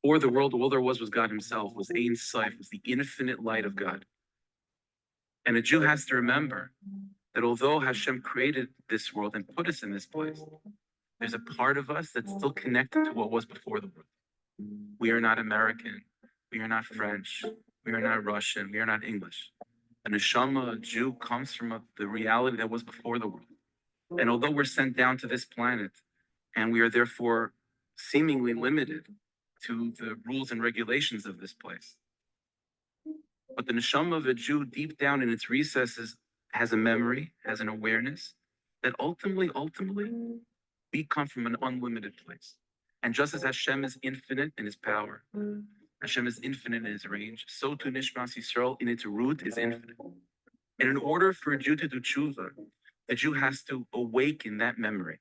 Before the world, all there was God himself, was Ein Sof, was the infinite light of God. And a Jew has to remember that although Hashem created this world and put us in this place, there's a part of us that's still connected to what was before the world. We are not American. We are not French. We are not Russian. We are not English. A neshama, a Jew, comes from the reality that was before the world. And although we're sent down to this planet, and we are therefore seemingly limited to the rules and regulations of this place, but the neshama of a Jew, deep down in its recesses, has a memory, has an awareness that ultimately, we come from an unlimited place. And just as Hashem is infinite in his power, Hashem is infinite in his range, so too Nishmas Yisrael in its root is infinite. And in order for a Jew to do tshuva, the Jew has to awaken that memory.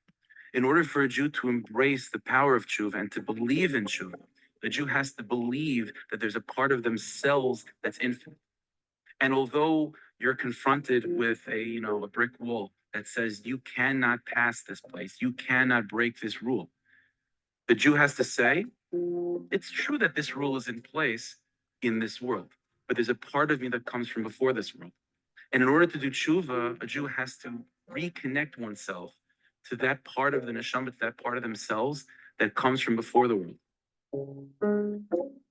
In order for a Jew to embrace the power of tshuva and to believe in tshuva, the Jew has to believe that there's a part of themselves that's infinite. And although you're confronted with a brick wall that says you cannot pass this place, you cannot break this rule, the Jew has to say, it's true that this rule is in place in this world, but there's a part of me that comes from before this world. And in order to do tshuva, a Jew has to reconnect oneself to that part of the neshama, to that part of themselves that comes from before the world.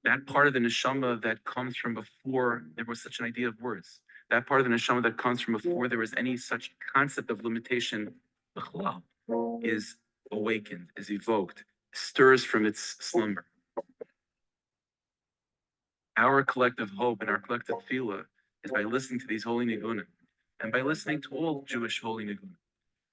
That part of the neshama that comes from before there was such an idea of words. That part of the neshama that comes from before there was any such concept of limitation, is awakened, is evoked, stirs from its slumber. Our collective hope and our collective tefillah is by listening to these holy nigunim, and by listening to all Jewish holy nigunim.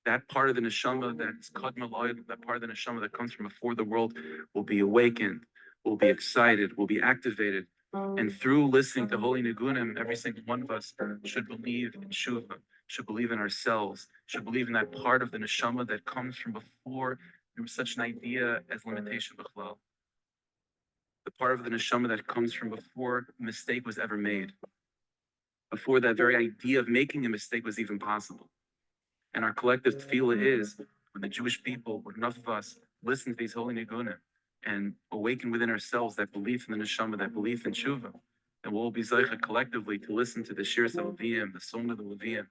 That part of the neshama that's kadma lo'ed, that part of the neshama that comes from before the world, will be awakened, will be excited, will be activated. And through listening to holy nigunim, every single one of us should believe in tshuva, should believe in ourselves, should believe in that part of the neshama that comes from before there was such an idea as limitation b'chlal. The part of the neshama that comes from before a mistake was ever made, before that very idea of making a mistake was even possible. And our collective tefillah is, when the Jewish people, when enough of us listen to these holy nigunim and awaken within ourselves that belief in the neshama, that belief in tshuva, and we'll be zeicha collectively to listen to the shirs of Levium, the song of the Levium,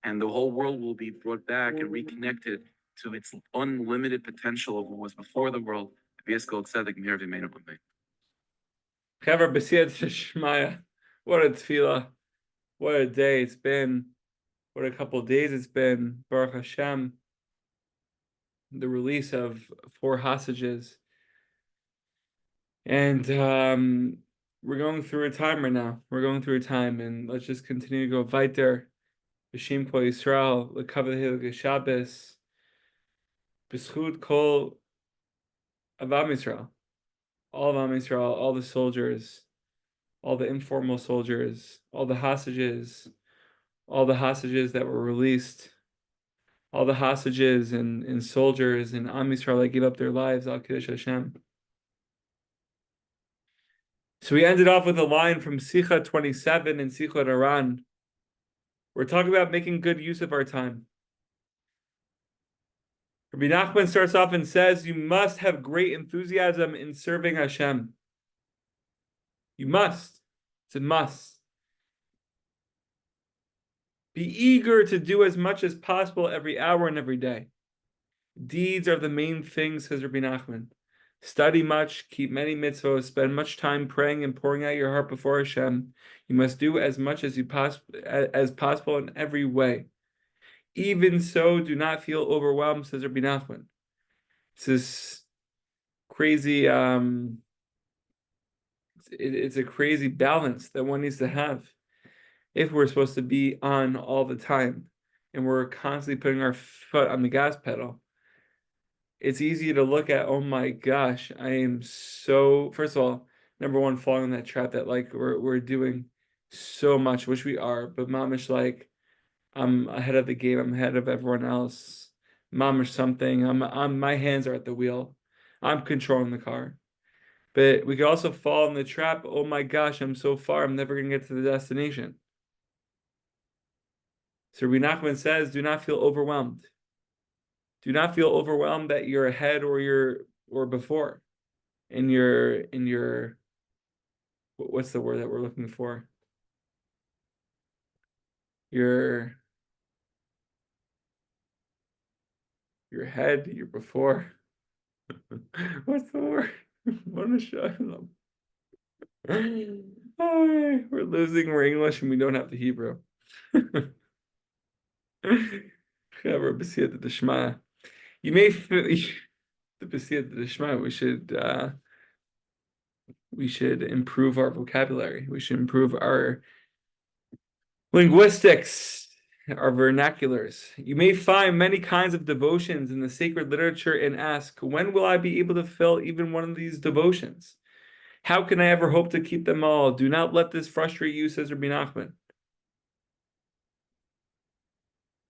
and the whole world will be brought back and reconnected to its unlimited potential of what was before the world. Chaver b'siyat shmaya. What a tefillah. What a day it's been. What a couple of days it's been. Baruch Hashem. The release of 4 hostages. And we're going through a time right now. We're going through a time, and let's just continue to go weiter. B'shem kol Yisrael, l'kavod hilgei Shabbos, b'schut kol avam Yisrael. All of Am Yisrael, all the soldiers, all the informal soldiers, all the hostages that were released, all the hostages and soldiers and Am Yisrael that gave up their lives, Al Kiddush Hashem. So we ended off with a line from Sichot 27 and Sichot Haran. We're talking about making good use of our time. Rabbi Nachman starts off and says, you must have great enthusiasm in serving Hashem. You must. It's a must. Be eager to do as much as possible every hour and every day. Deeds are the main thing, says Rabbi Nachman. Study much, keep many mitzvot, spend much time praying and pouring out your heart before Hashem. You must do as much as possible in every way. Even so, do not feel overwhelmed, says Rabbi Nachman. It's this crazy, it's a crazy balance that one needs to have. If we're supposed to be on all the time, and we're constantly putting our foot on the gas pedal, it's easy to look at, oh my gosh, I am so, first of all, number one, falling in that trap that like we're doing so much, which we are, but mamish like, I'm ahead of the game. I'm ahead of everyone else. Mom or something. My hands are at the wheel. I'm controlling the car. But we could also fall in the trap. Oh my gosh, I'm so far. I'm never going to get to the destination. So Rabbi Nachman says, do not feel overwhelmed. Do not feel overwhelmed that you're ahead or before. in your what's the word that we're looking for? Your head, your before. What's the word? What a show. We're losing. We're English and we don't have the Hebrew. We're B'siyata D'Shma. You may the B'siyata D'Shma. We should improve our vocabulary. We should improve our linguistics, our vernaculars. You may find many kinds of devotions in the sacred literature and ask, when will I be able to fulfill even one of these devotions? How can I ever hope to keep them all? Do not let this frustrate you, says Rabbi Nachman.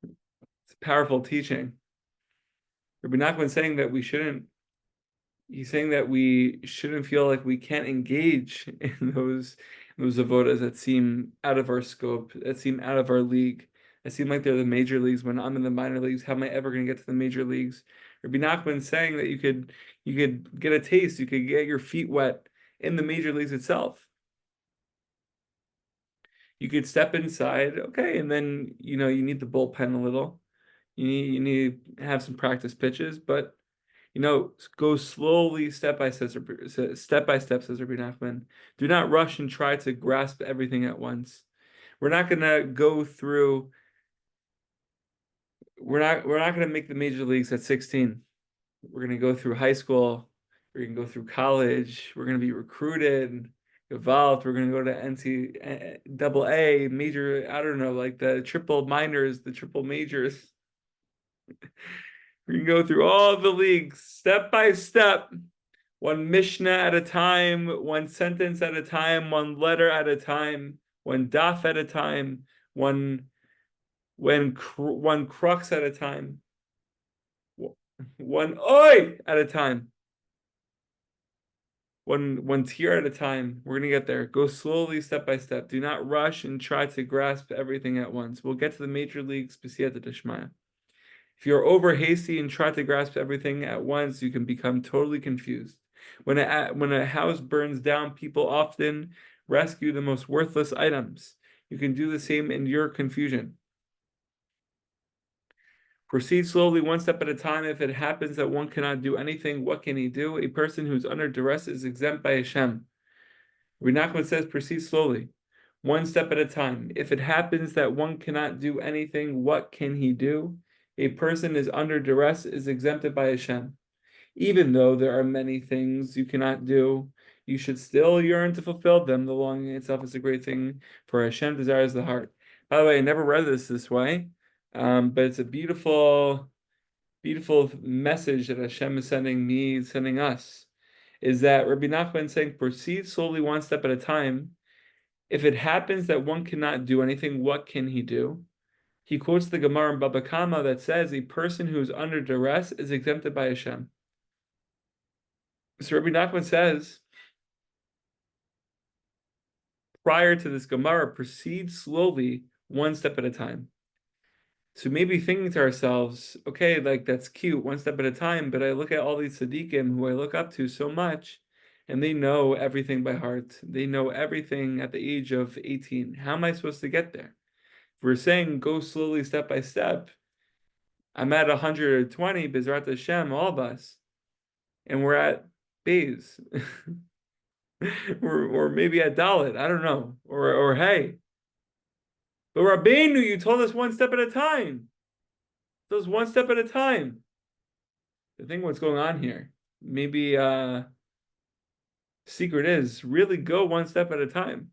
It's a powerful teaching. Rabbi Nachman saying that he's saying that we shouldn't feel like we can't engage in those avodas that seem out of our scope, that seem out of our league, that seem like they're the major leagues when I'm in the minor leagues. How am I ever going to get to the major leagues? Rabbi Nachman saying that you could get a taste, you could get your feet wet in the major leagues itself. You could step inside, okay, and then you need the bullpen a little. You need to have some practice pitches, but go slowly, step by step, says Rabbi Nachman. Do not rush and try to grasp everything at once. We're not gonna go through. We're not gonna make the major leagues at 16. We're gonna go through high school. We're gonna go through college. We're gonna be recruited, evolved. We're gonna go to NCAA major. I don't know, like the triple minors, the triple majors. We can go through all the leagues step by step, one Mishnah at a time, one sentence at a time, one letter at a time, one daf at a time, one crux at a time, one oi at a time, one tier at a time. We're gonna get there. Go slowly, step by step. Do not rush and try to grasp everything at once. We'll get to the major leagues, b'siyata d'shmaya. If you're over hasty and try to grasp everything at once, you can become totally confused. When a house burns down, people often rescue the most worthless items. You can do the same in your confusion. Proceed slowly, one step at a time. If it happens that one cannot do anything, what can he do? A person who's under duress is exempt by Hashem. Rabbi Nachman says, proceed slowly, one step at a time. If it happens that one cannot do anything, what can he do? A person is under duress is exempted by Hashem. Even though there are many things you cannot do, you should still yearn to fulfill them. The longing itself is a great thing, for Hashem desires the heart. By the way, I never read this way, but it's a beautiful, beautiful message that Hashem is sending us, is that Rabbi Nachman saying, proceed slowly one step at a time. If it happens that one cannot do anything, what can he do? He quotes the Gemara in Baba Kama that says a person who is under duress is exempted by Hashem. So Rabbi Nachman says, prior to this Gemara, proceed slowly, one step at a time. So maybe thinking to ourselves, okay, like that's cute, one step at a time, but I look at all these tzaddikim who I look up to so much, and they know everything by heart. They know everything at the age of 18. How am I supposed to get there? If we're saying go slowly, step by step, I'm at 120, Bezrat Hashem, all of us, and we're at Bays. or maybe at Dalit, I don't know. Or hey. But Rabbeinu, you told us one step at a time. Those one step at a time. The thing what's going on here. Maybe secret is really go one step at a time.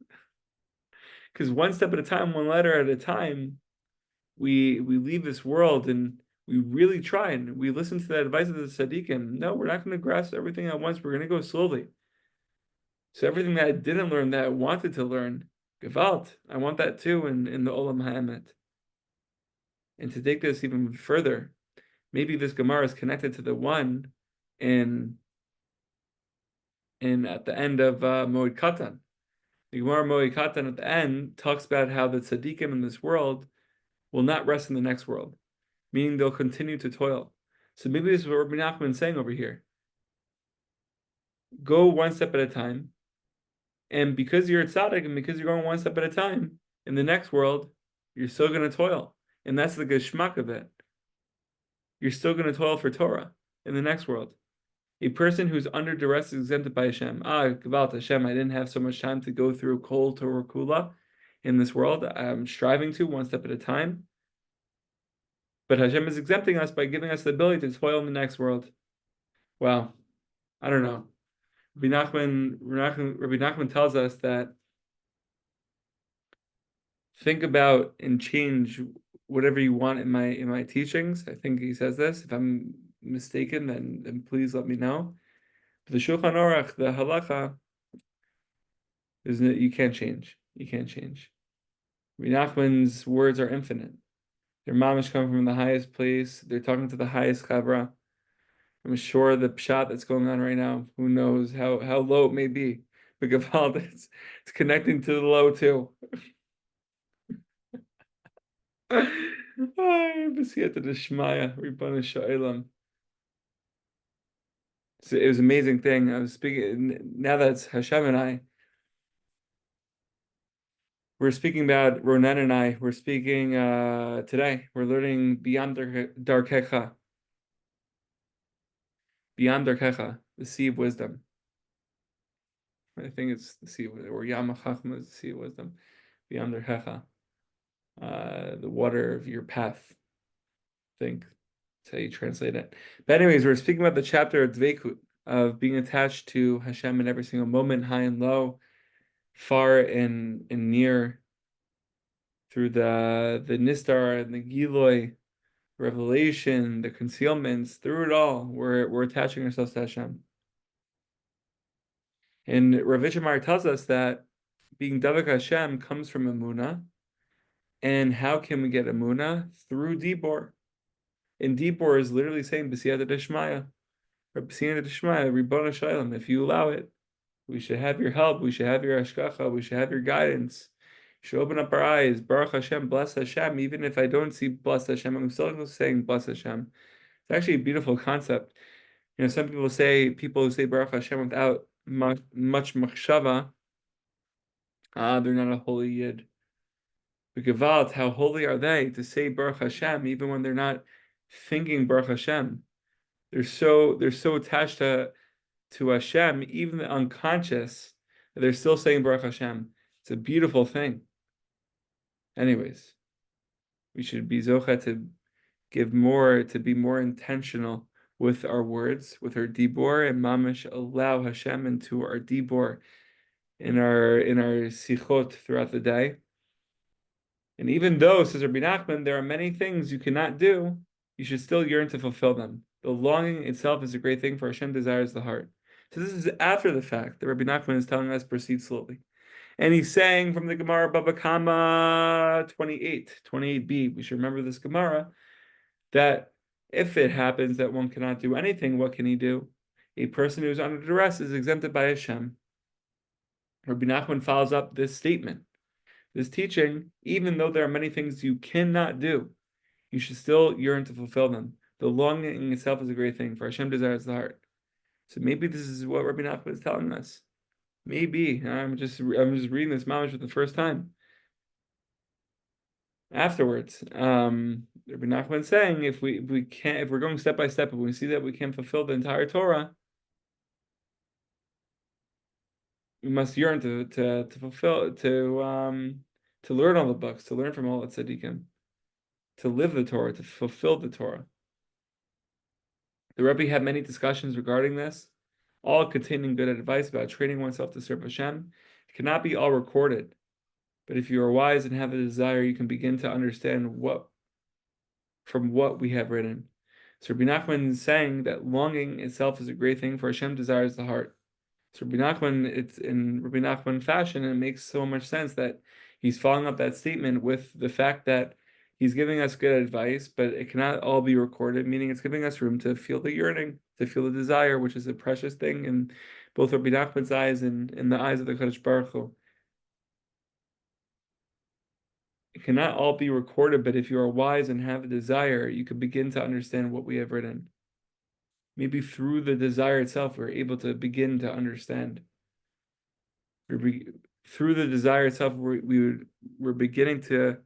Because one step at a time, one letter at a time, we leave this world and we really try and we listen to the advice of the tzaddikim. No, we're not going to grasp everything at once. We're going to go slowly. So everything that I didn't learn that I wanted to learn, Gewalt, I want that too in the Olam HaEmet. And to take this even further, maybe this Gemara is connected to the one in at the end of Moed Katan. The Gemara Moed Katan at the end talks about how the tzaddikim in this world will not rest in the next world, meaning they'll continue to toil. So maybe this is what Rabbi Nachman is saying over here. go one step at a time. And because you're a tzaddik and because you're going one step at a time, in the next world, you're still going to toil. And that's the geschmack of it. You're still going to toil for Torah in the next world. A person who's under duress is exempted by Hashem. Gevalt Hashem, I didn't have so much time to go through Kol Torah Kula in this world. I'm striving to one step at a time. But Hashem is exempting us by giving us the ability to toil in the next world. Wow. I don't know. Rabbi Nachman tells us that think about and change whatever you want in my teachings. I think he says this. If I'm mistaken, then please let me know. But the Shulchan Aruch, the halacha, is that you can't change. You can't change. Rabbi Nachman's words are infinite. Their mamish come from the highest place. They're talking to the highest chavra. I'm sure the pshat that's going on right now, who knows how low it may be. But Gevald, it's connecting to the low too. So it was an amazing thing. I was speaking, now that's Hashem and we're speaking about Ronan and I. We're speaking today. We're learning Beyond Darkecha. Beyond Darkecha, the Sea of Wisdom. I think it's the Sea of Wisdom, or Yama Chachma is the Sea of Wisdom. Beyond Darkecha. The water of your path. I think that's how you translate it. But anyways, we're speaking about the chapter of Dveikut, of being attached to Hashem in every single moment, high and low, far and near, through the Nistar and the Giloi, revelation, the concealments, through it all, we're attaching ourselves to Hashem. And Rav Ishamar tells us that being Davik Hashem comes from Emunah. And how can we get Emunah? Through Dibor. And Dibor is literally saying B'siyata Deshmaya. Or B'siyata Deshmaya, Ribbona Shalom. If you allow it, we should have your help, we should have your Hashgacha, we should have your guidance. We should open up our eyes. Baruch Hashem, bless Hashem. Even if I don't see bless Hashem, I'm still saying bless Hashem. It's actually a beautiful concept. You know, some people who say Baruch Hashem without much machshava, they're not a holy yid. But Gevalt, how holy are they to say Baruch Hashem even when they're not thinking Baruch Hashem? They're so attached to Hashem, even the unconscious, that they're still saying Baruch Hashem. It's a beautiful thing. Anyways, we should be zocha to be more intentional with our words, with our dibor, and mamish allow Hashem into our dibor, in our sichot throughout the day. And even though, says Rabbi Nachman, there are many things you cannot do, you should still yearn to fulfill them. The longing itself is a great thing, for Hashem desires the heart. So this is after the fact that Rabbi Nachman is telling us proceed slowly. And he's saying from the Gemara Baba Kama 28b, we should remember this Gemara, that if it happens that one cannot do anything, what can he do? A person who is under duress is exempted by Hashem. Rabbi Nachman follows up this statement, this teaching, even though there are many things you cannot do, you should still yearn to fulfill them. The longing itself is a great thing, for Hashem desires the heart. So maybe this is what Rabbi Nachman is telling us. Maybe I'm just reading this mamash for the first time. Afterwards, Rabbi Nachman is saying if we're going step by step, if we see that we can't fulfill the entire Torah, we must yearn to fulfill, to learn all the books, to learn from all the tzaddikim, to live the Torah, to fulfill the Torah. The Rebbe had many discussions regarding this, all containing good advice about training oneself to serve Hashem. It cannot be all recorded, but if you are wise and have a desire, you can begin to understand from what we have written. So Rabbi Nachman is saying that longing itself is a great thing, for Hashem desires the heart. So Rabbi Nachman, it's in Rabbi Nachman fashion, and it makes so much sense that he's following up that statement with the fact that he's giving us good advice, but it cannot all be recorded, meaning it's giving us room to feel the yearning, to feel the desire, which is a precious thing in both Rabbi Nachman's eyes and in the eyes of the Kadosh Baruch Hu. It cannot all be recorded, but if you are wise and have a desire, you can begin to understand what we have written. maybe through the desire itself, we're able to begin to understand. Through the desire itself, we're beginning to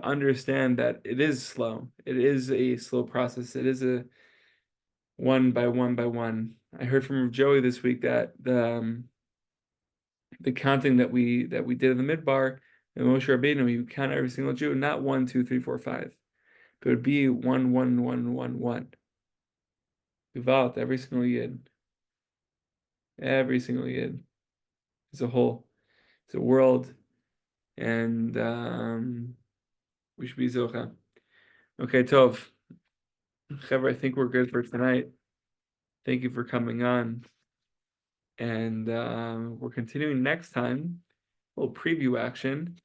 understand that it is slow. It is a slow process. It is a one by one by one. I heard from Joey this week that the counting that we did in the midbar, and Moshe Rabbeinu, you count every single Jew, not 1, 2, 3, 4, 5. But it would be 1, 1, 1, 1, 1. Devout every single yid. Every single yid. It's a whole. It's a world. And we should be Zocha. Okay, Tov. Chaver, I think we're good for tonight. Thank you for coming on. And we're continuing next time, a little preview action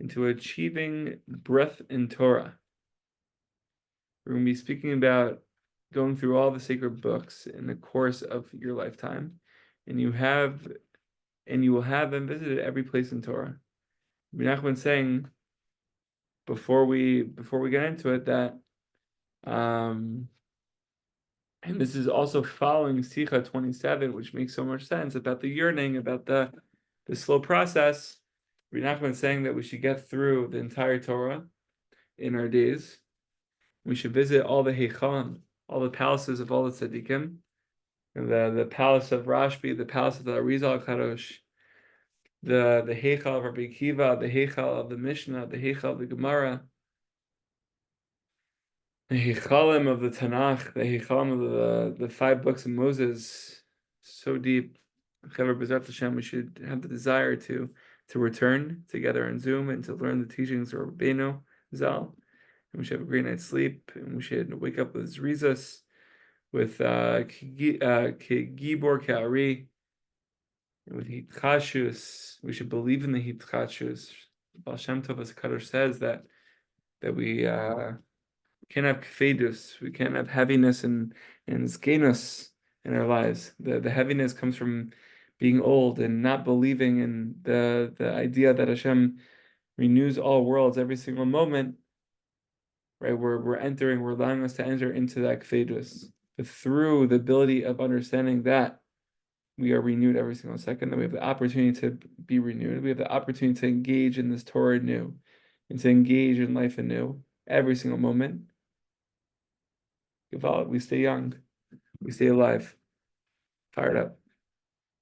into achieving breath in Torah. We're going to be speaking about going through all the sacred books in the course of your lifetime, and you will have and visited every place in Torah. Rabbi Nachman saying before we get into it that and this is also following Sichot 27, which makes so much sense about the yearning, about the slow process. Rabbi Nachman saying that we should get through the entire Torah in our days. We should visit all the Heichalim, all the palaces of all the tzaddikim, the palace of Rashbi, the palace of the Arizal Kadosh, the Heichal of Rabbi Akiva, the Heichal of the Mishnah, the Heichal of the Gemara, the Heichalim of the Tanakh, the Heichalim of the 5 books of Moses, so deep. B'ezrat Hashem, we should have the desire to return together on Zoom and to learn the teachings of Rabbeinu Zal. And we should have a great night's sleep, and we should wake up with Rizas, with Gibor Ka'ari, and with Hitchashus. We should believe in the Hitchashus. Baal Shem Tov, as Kadosh says, that we can't have kfedus, we can't have heaviness and zkenus in our lives. The heaviness comes from being old and not believing in the idea that Hashem renews all worlds every single moment. Right, we're allowing us to enter into that kfedus. But through the ability of understanding that we are renewed every single second, that we have the opportunity to be renewed. We have the opportunity to engage in this Torah anew, and to engage in life anew every single moment. We stay young, we stay alive, fired up.